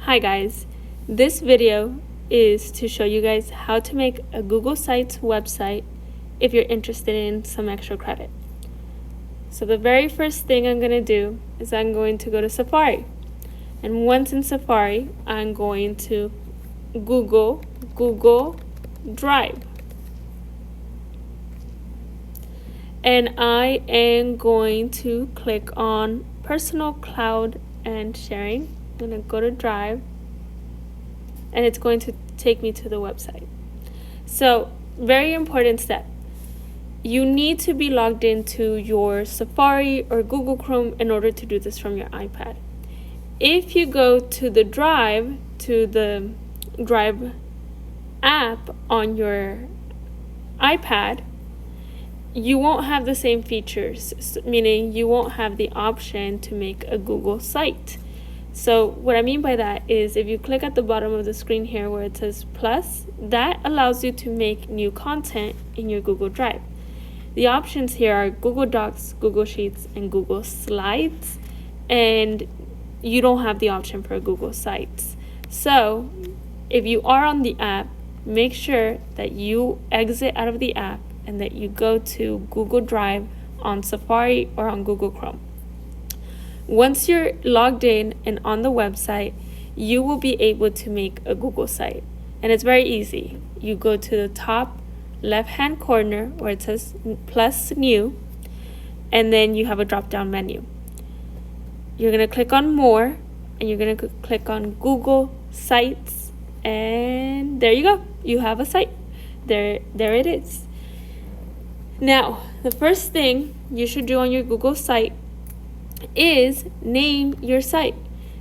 Hi guys, this video is to show you guys how to make a Google Sites website if you're interested in some extra credit. So the very first thing I'm going to do is I'm going to go to Safari. And once in Safari, I'm going to Google Drive. And I am going to click on Personal Cloud and Sharing. I'm going to go to Drive, and it's going to take me to the website. So, very important step. You need to be logged into your Safari or Google Chrome in order to do this from your iPad. If you go to the Drive app on your iPad, you won't have the same features, meaning you won't have the option to make a Google site. So what I mean by that is if you click at the bottom of the screen here where it says plus, that allows you to make new content in your Google Drive. The options here are Google Docs, Google Sheets, and Google Slides, and you don't have the option for Google Sites. So if you are on the app, make sure that you exit out of the app and that you go to Google Drive on Safari or on Google Chrome. Once you're logged in and on the website, you will be able to make a Google site. And it's very easy. You go to the top left-hand corner where it says plus new, and then you have a drop-down menu. You're going to click on more, and you're going to click on Google Sites, and there you go. You have a site. There it is. Now, the first thing you should do on your Google site is name your site.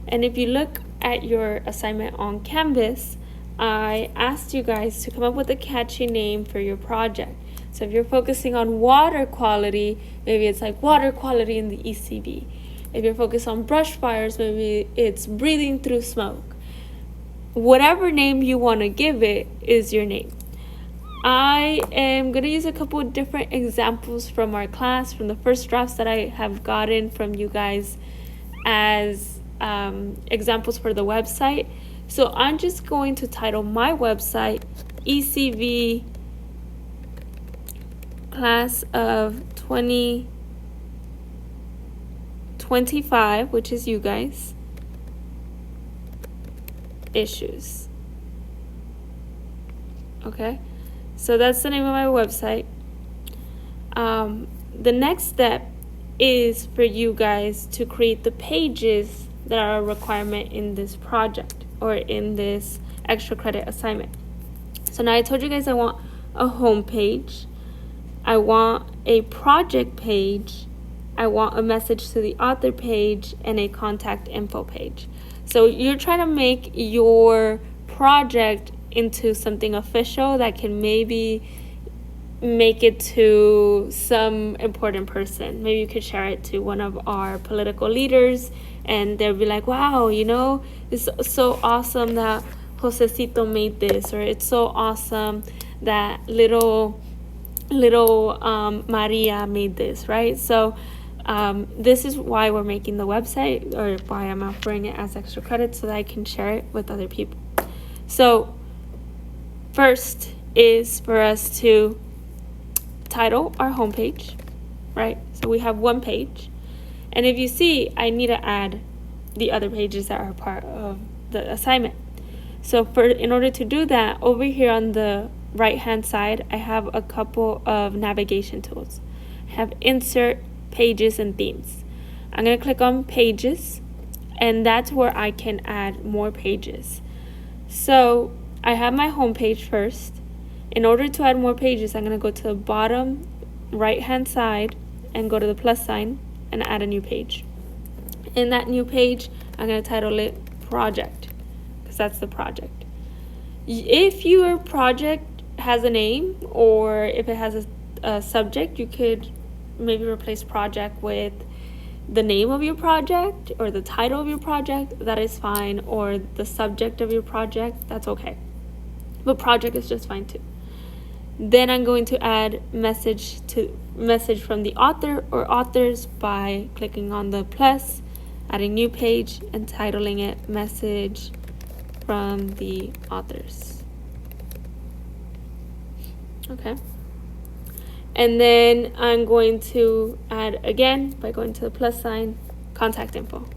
And if you look at your assignment on Canvas, I asked you guys to come up with a catchy name for your project. So if you're focusing on water quality, maybe it's like water quality in the ECV. If you're focused on brush fires, maybe it's breathing through smoke. Whatever name you want to give it is your name. I am going to use a couple of different examples from our class, from the first drafts that I have gotten from you guys as examples for the website. So I'm just going to title my website ECV Class of 2025, which is you guys, Issues. Okay? So that's the name of my website. The next step is for you guys to create the pages that are a requirement in this project or in this extra credit assignment. So now I told you guys I want a home page, I want a project page, I want a message to the author page, and a contact info page. So you're trying to make your project into something official that can maybe make it to some important person. Maybe you could share it to one of our political leaders and they'll be like, wow, you know, it's so awesome that Josecito made this, or it's so awesome that little Maria made this, right? So this is why we're making the website, or why I'm offering it as extra credit, so that I can share it with other people. So first is for us to title our homepage, right? So we have one page. And if you see, I need to add the other pages that are part of the assignment. So in order to do that, over here on the right-hand side, I have a couple of navigation tools. I have Insert, Pages, and Themes. I'm going to click on Pages, and that's where I can add more pages. So I have my home page first. In order to add more pages, I'm going to go to the bottom right-hand side and go to the plus sign and add a new page. In that new page, I'm going to title it Project, because that's the project. If your project has a name, or if it has a subject, you could maybe replace project with the name of your project or the title of your project. That is fine. Or the subject of your project. That's okay. But project is just fine too. Then I'm going to add message from the author or authors by clicking on the plus, adding new page and titling it message from the authors. Okay. And then I'm going to add again by going to the plus sign, contact info.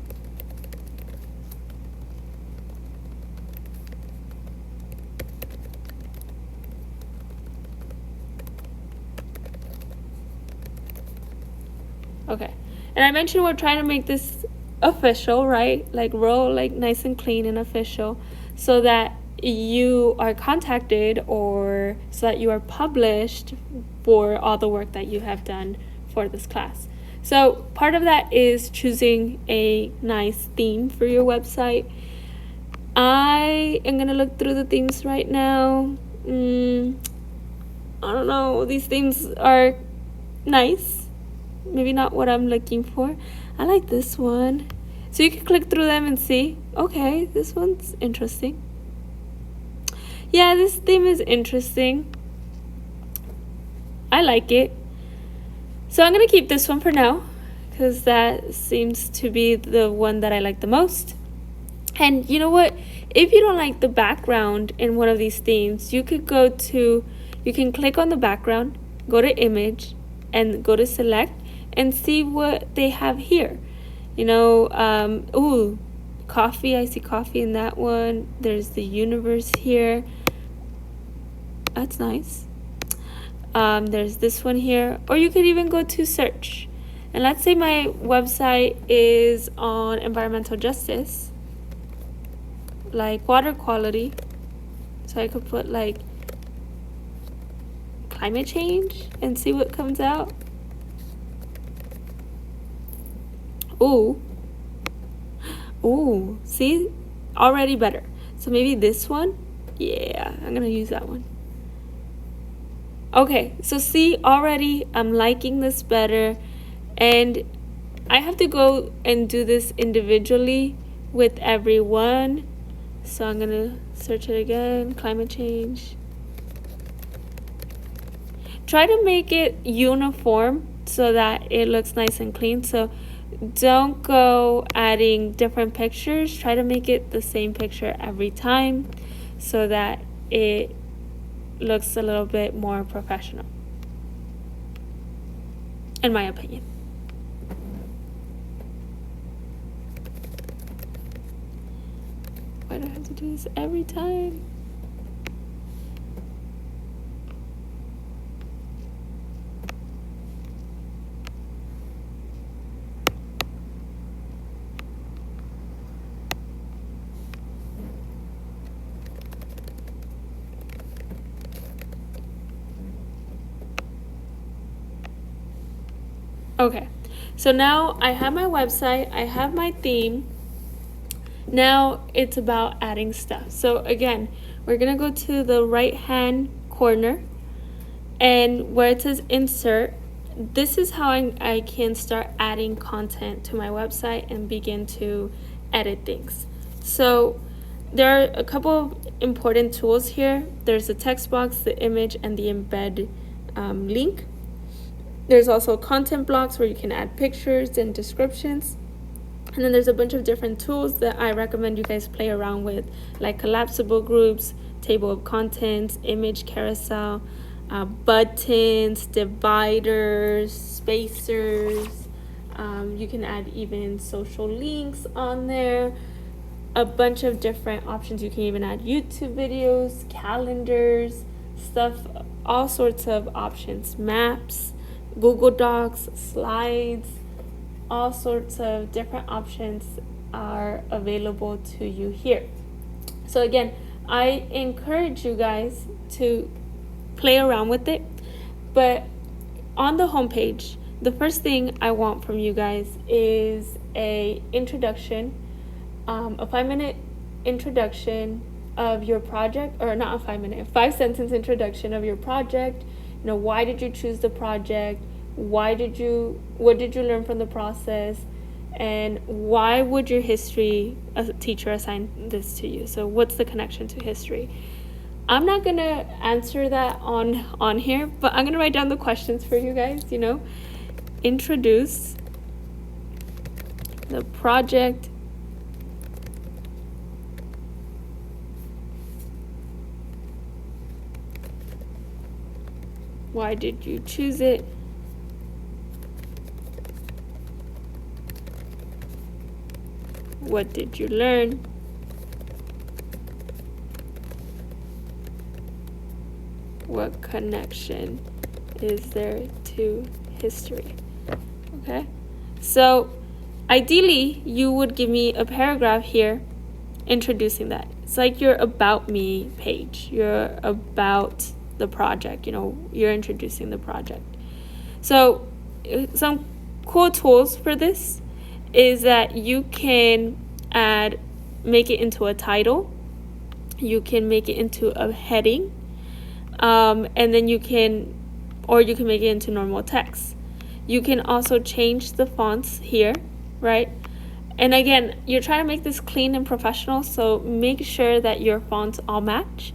Okay. And I mentioned we're trying to make this official, right? Like row like nice and clean and official, so that you are contacted or so that you are published for all the work that you have done for this class. So part of that is choosing a nice theme for your website. I am going to look through the themes right now. I don't know. These themes are nice. Maybe not what I'm looking for. I like this one. So you can click through them and see, okay, this one's interesting. Yeah, this theme is interesting. I like it. So I'm going to keep this one for now because that seems to be the one that I like the most. And you know what? If you don't like the background in one of these themes, you can click on the background, go to image, and go to select and see what they have here. You know, ooh, coffee. I see coffee in that one. There's the universe here. That's nice. There's this one here. Or you could even go to search. And let's say my website is on environmental justice, like water quality. So I could put like climate change and see what comes out. Ooh, see, already better. So maybe this one. Yeah, I'm gonna use that one. Okay, so see, already I'm liking this better, and I have to go and do this individually with everyone. So I'm gonna search it again, climate change. Try to make it uniform so that it looks nice and clean. So don't go adding different pictures. Try to make it the same picture every time so that it looks a little bit more professional, in my opinion. Why do I have to do this every time? Okay, so now I have my website, I have my theme. Now it's about adding stuff. So again, we're gonna go to the right hand corner, and where it says insert, this is how I can start adding content to my website and begin to edit things. So there are a couple of important tools here. There's the text box, the image, and the embed link. There's also content blocks where you can add pictures and descriptions. And then there's a bunch of different tools that I recommend you guys play around with, like collapsible groups, table of contents, image carousel, buttons, dividers, spacers. You can add even social links on there. A bunch of different options. You can even add YouTube videos, calendars, stuff, all sorts of options, maps, Google Docs, slides, all sorts of different options are available to you here. So again, I encourage you guys to play around with it, but on the homepage, the first thing I want from you guys is a introduction, a 5-minute introduction of your project, or not a 5-minute, a 5-sentence introduction of your project. You know, why did you choose the project? What did you learn from the process? And why would your history teacher assign this to you? So what's the connection to history? I'm not going to answer that on here, but I'm going to write down the questions for you guys, you know. Introduce the project Why did you choose it? What did you learn? What connection is there to history? Okay, so ideally you would give me a paragraph here introducing that. It's like your about me page. You're about the project, you're introducing the project. So some cool tools for this is that you can make it into a title, you can make it into a heading, and then you can make it into normal text. You can also change the fonts here, right? And again, you're trying to make this clean and professional, so make sure that your fonts all match,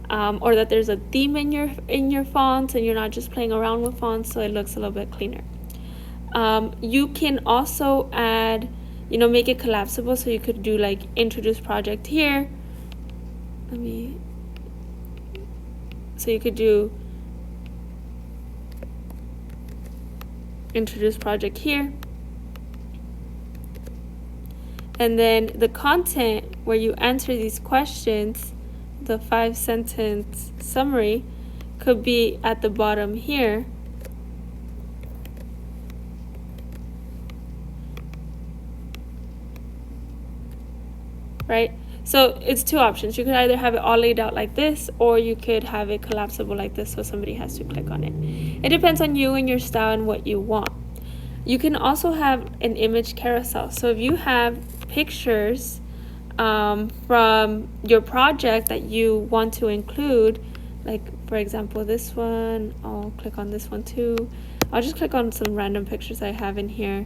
or that there's a theme in your fonts and you're not just playing around with fonts, so it looks a little bit cleaner. You can also add, make it collapsible, so you could do like introduce project here. So you could do introduce project here. And then the content where you answer these questions, the 5-sentence summary, could be at the bottom here. Right? So it's two options. You could either have it all laid out like this, or you could have it collapsible like this so somebody has to click on it. It depends on you and your style and what you want. You can also have an image carousel. So if you have pictures from your project that you want to include, like for example this one, I'll click on this one too. I'll just click on some random pictures I have in here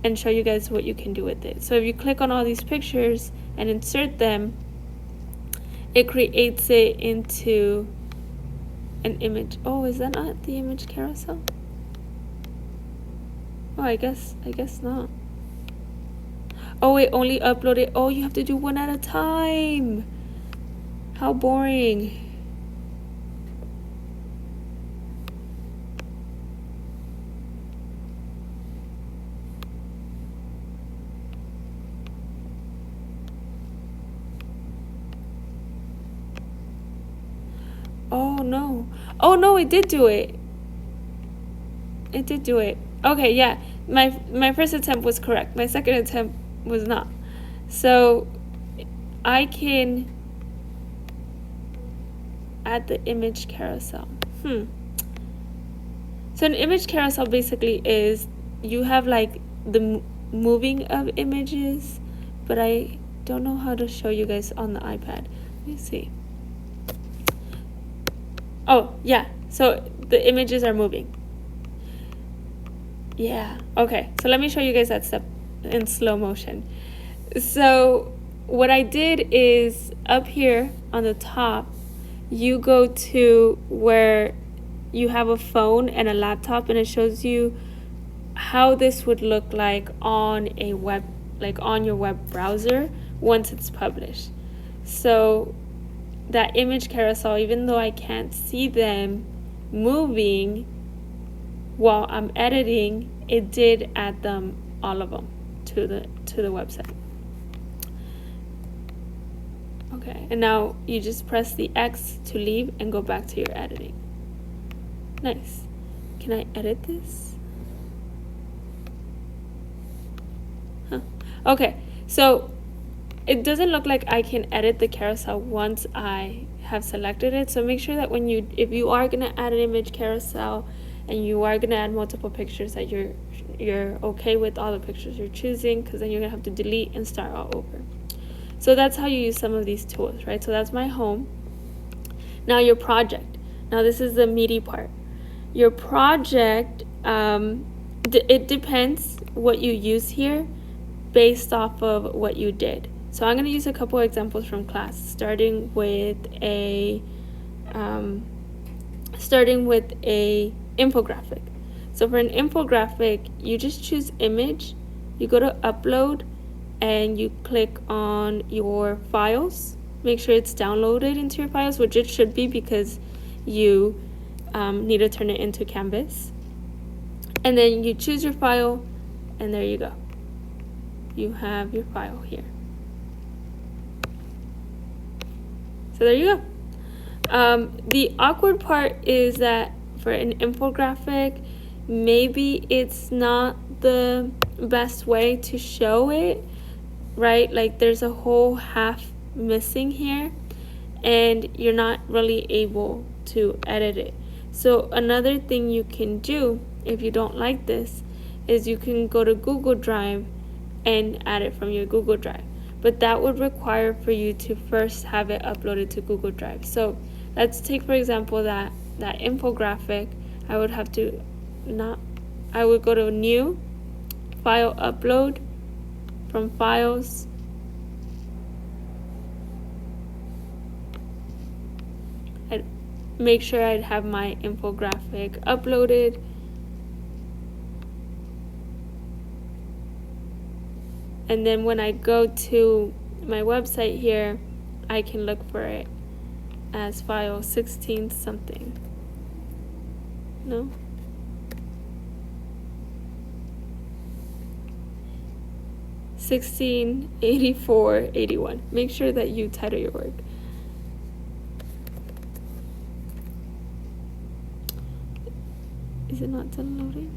and show you guys what you can do with it. So if you click on all these pictures and insert them, it creates it into an image. Oh, is that not the image carousel? Oh, I guess not. Oh wait, only upload it. Oh, you have to do one at a time. How boring. Oh no, it did do it. It did do it. Okay, yeah. My first attempt was correct. My second attempt was not. So I can add the image carousel. So an image carousel basically is you have like the moving of images, but I don't know how to show you guys on the iPad. Let me see. Oh, yeah. So the images are moving. Yeah. Okay. So let me show you guys that step in slow motion. So what I did is up here on the top, you go to where you have a phone and a laptop, and it shows you how this would look like on a web, like on your web browser once it's published. So that image carousel, even though I can't see them moving while I'm editing, it did add them, all of them, to the website. Okay, and now you just press the X to leave and go back to your editing. Nice. Can I edit this? Okay, so it doesn't look like I can edit the carousel once I have selected it. So make sure that if you are gonna add an image carousel and you are gonna add multiple pictures, that you're okay with all the pictures you're choosing, because then you're gonna have to delete and start all over. So that's how you use some of these tools, right? So that's my home. Now your project. Now this is the meaty part. Your project, it depends what you use here based off of what you did. So I'm going to use a couple examples from class, starting with a infographic. So for an infographic, you just choose image, you go to upload, and you click on your files. Make sure it's downloaded into your files, which it should be because you need to turn it into Canvas. And then you choose your file, and there you go. You have your file here. So there you go. The awkward part is that for an infographic, maybe it's not the best way to show it, right? Like there's a whole half missing here, and you're not really able to edit it. So another thing you can do if you don't like this is you can go to Google Drive and add it from your Google Drive. But that would require for you to first have it uploaded to Google Drive. So let's take, for example, that infographic. I would go to New, File Upload, from Files, I'd make sure I'd have my infographic uploaded. And then when I go to my website here, I can look for it as file 16 something. No? $1684.81. Make sure that you title your work. Is it not done loading?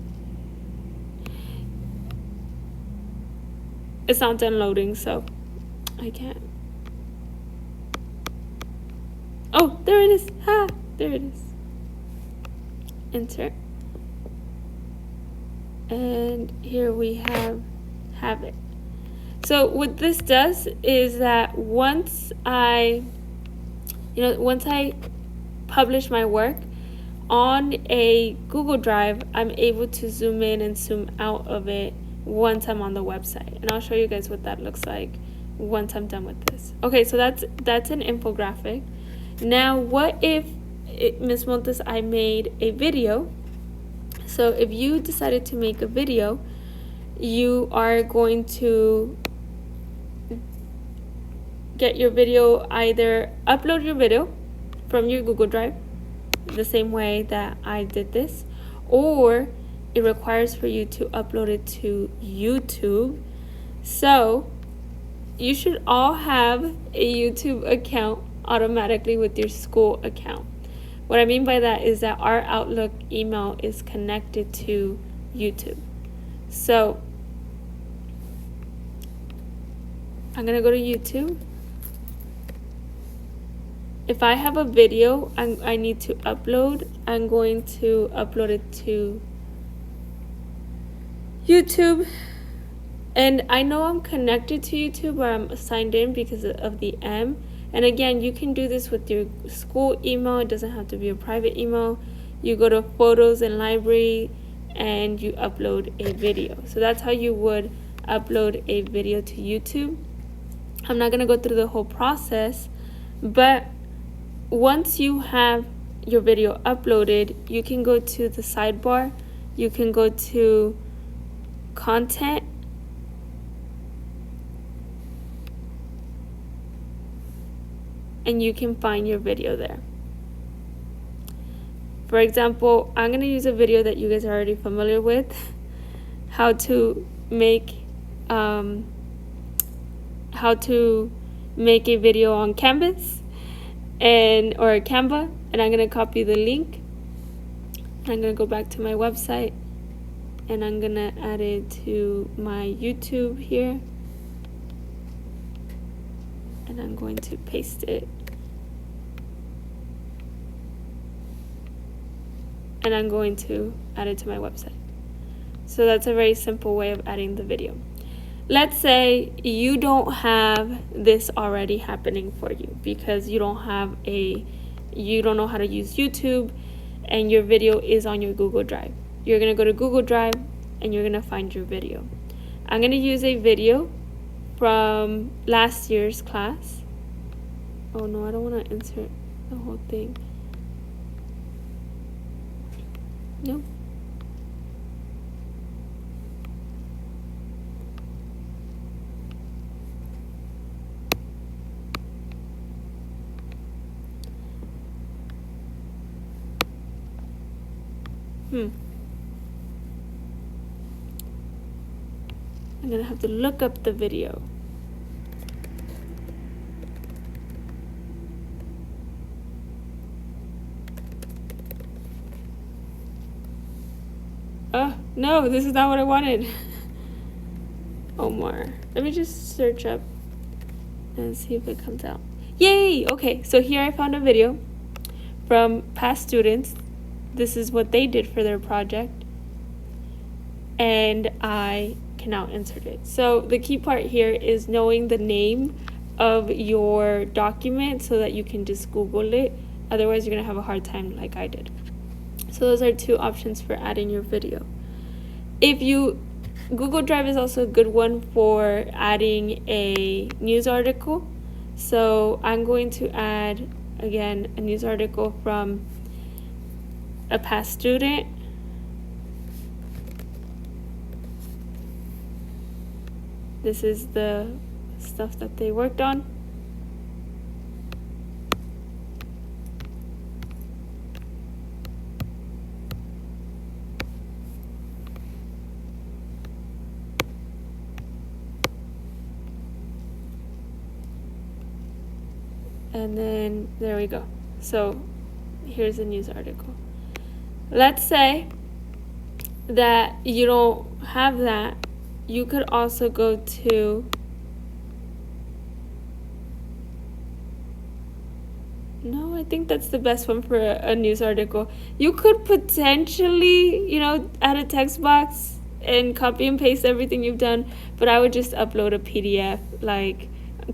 It's not done loading, so I can't. Oh, there it is. Ha! There it is. Enter. And here we have it. So what this does is that once I publish my work on a Google Drive, I'm able to zoom in and zoom out of it once I'm on the website. And I'll show you guys what that looks like once I'm done with this. Okay, so that's an infographic. Now, what if, Ms. Montes, I made a video? So if you decided to make a video, you are going to get your video, either upload your video from your Google Drive, the same way that I did this, or it requires for you to upload it to YouTube. So you should all have a YouTube account automatically with your school account. What I mean by that is that our Outlook email is connected to YouTube. So I'm gonna go to YouTube. If I have a video I need to upload, I'm going to upload it to YouTube. And I know I'm connected to YouTube, or I'm signed in because of the M. And again, you can do this with your school email. It doesn't have to be a private email. You go to Photos and Library and you upload a video. So that's how you would upload a video to YouTube. I'm not going to go through the whole process, but once you have your video uploaded, you can go to the sidebar. You can go to Content, and you can find your video there. For example, I'm going to use a video that you guys are already familiar with, how to make a video on Canvas or Canva, and I'm going to copy the link. I'm going to go back to my website, and I'm going to add it to my YouTube here. And I'm going to paste it. And I'm going to add it to my website. So that's a very simple way of adding the video. Let's say you don't have this already happening for you because you don't know how to use YouTube, and your video is on your Google Drive. You're going to go to Google Drive and you're going to find your video. I'm going to use a video from last year's class. Oh no, I don't want to insert the whole thing. No. I'm gonna have to look up the video. Oh, no, this is not what I wanted. Omar. Let me just search up and see if it comes out. Yay! Okay, so here I found a video from past students. This is what they did for their project. And I can now insert it. So the key part here is knowing the name of your document so that you can just Google it. Otherwise, you're going to have a hard time like I did. So those are two options for adding your video. Google Drive is also a good one for adding a news article. So I'm going to add, again, a news article from a past student. This is the stuff that they worked on. And then there we go. So here's a news article. Let's say that you don't have that. You could also go to no, I think that's the best one for a news article. You could potentially, add a text box and copy and paste everything you've done, but I would just upload a PDF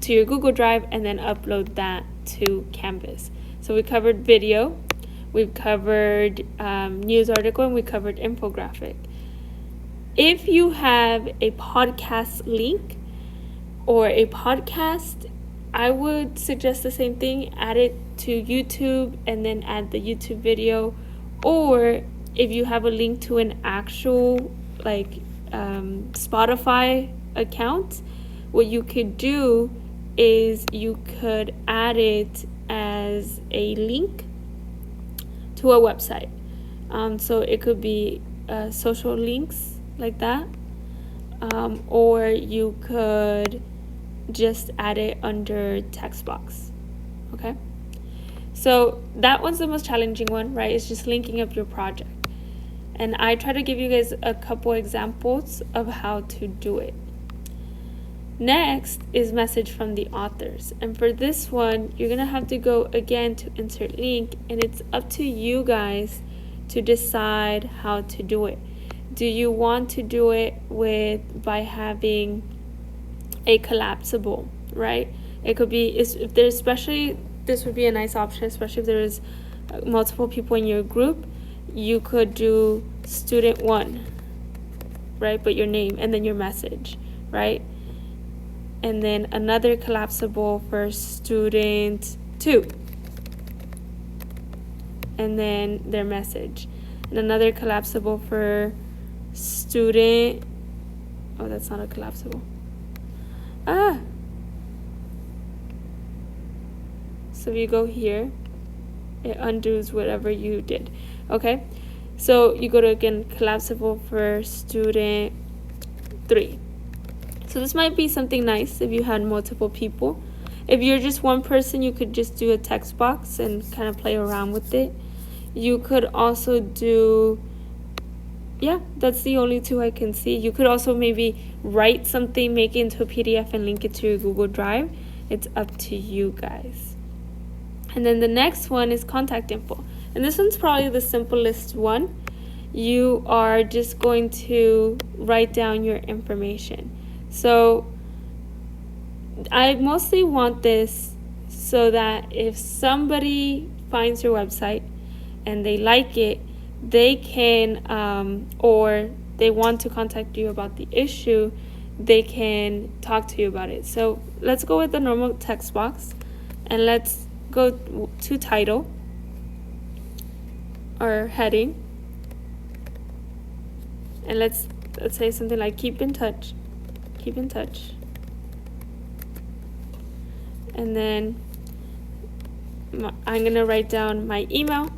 to your Google Drive and then upload that to Canvas. So we covered video, we've covered news article, and we covered infographic. If you have a podcast link or a podcast, I would suggest the same thing. Add it to YouTube and then add the YouTube video. Or if you have a link to an actual Spotify account, what you could do is you could add it as a link to a website. So it could be social links like that, or you could just add it under text box. Okay, so that one's the most challenging one, right? It's just linking up your project, and I try to give you guys a couple examples of how to do it. Next is message from the authors, and for this one you're gonna have to go again to insert link, and it's up to you guys to decide how to do it. Do you want to do it by having a collapsible, right? It could be, if there's, especially this would be a nice option, especially if there's multiple people in your group. You could do student 1, right? But your name and then your message, right? And then another collapsible for student 2, and then their message, and another collapsible for student, oh, that's not a collapsible. So if you go here, it undoes whatever you did. Okay, so you go to, again, collapsible for student 3. So this might be something nice if you had multiple people. If you're just one person, you could just do a text box and kind of play around with it. You could also do, yeah, that's the only two I can see. You could also maybe write something, make it into a PDF and link it to your Google Drive. It's up to you guys. And then the next one is contact info. And this one's probably the simplest one. You are just going to write down your information. So I mostly want this so that if somebody finds your website and they like it, they can, or they want to contact you about the issue, they can talk to you about it. So let's go with the normal text box, and let's go to title or heading, and let's say something like keep in touch, and then I'm gonna write down my email,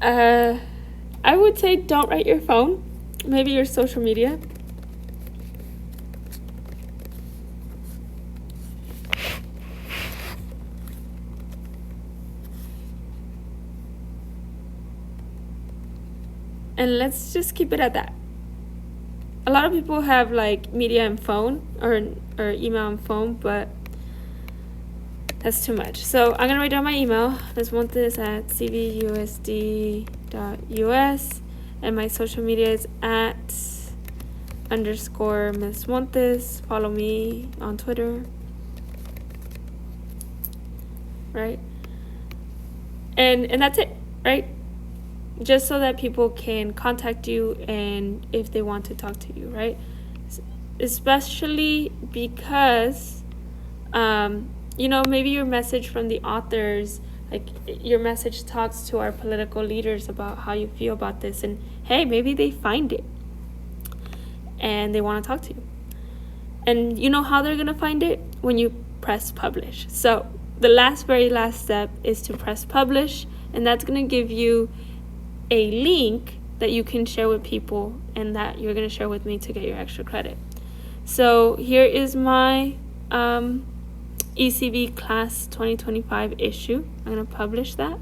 I would say don't write your phone, maybe your social media. And let's just keep it at that. A lot of people have like media and phone or email and phone, but that's too much. So I'm gonna write down my email. This month is at cvusd.us, and my social media is at _Miss Montes. Follow me on Twitter. Right? And that's it, right? Just so that people can contact you and if they want to talk to you, right? Especially because, maybe your message from the authors, like your message talks to our political leaders about how you feel about this, and hey, maybe they find it and they want to talk to you. And you know how they're going to find it? When you press publish. So the very last step is to press publish, and that's going to give you a link that you can share with people and that you're going to share with me to get your extra credit. So here is my ECV class 2025 issue. I'm going to publish that.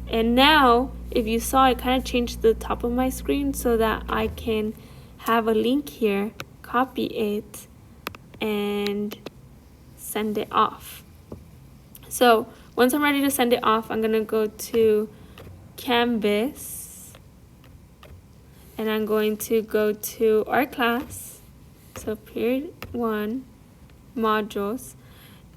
And now, if you saw, I kind of changed the top of my screen so that I can have a link here, copy it, and send it off. So once I'm ready to send it off, I'm going to go to Canvas, and I'm going to go to our class, so period 1, modules,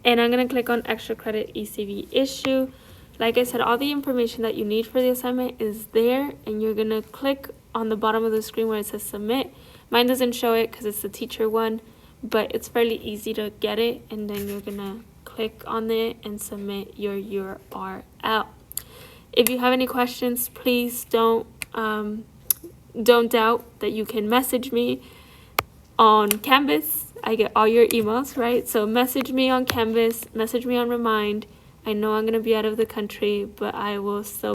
and I'm going to click on extra credit ECV issue. Like I said, all the information that you need for the assignment is there, and you're going to click on the bottom of the screen where it says submit. Mine doesn't show it because it's the teacher one, but it's fairly easy to get it, and then you're going to click on it and submit your URL. If you have any questions, please don't doubt that you can message me on Canvas. I get all your emails, right? So message me on Canvas, message me on Remind. I know I'm going to be out of the country, but I will still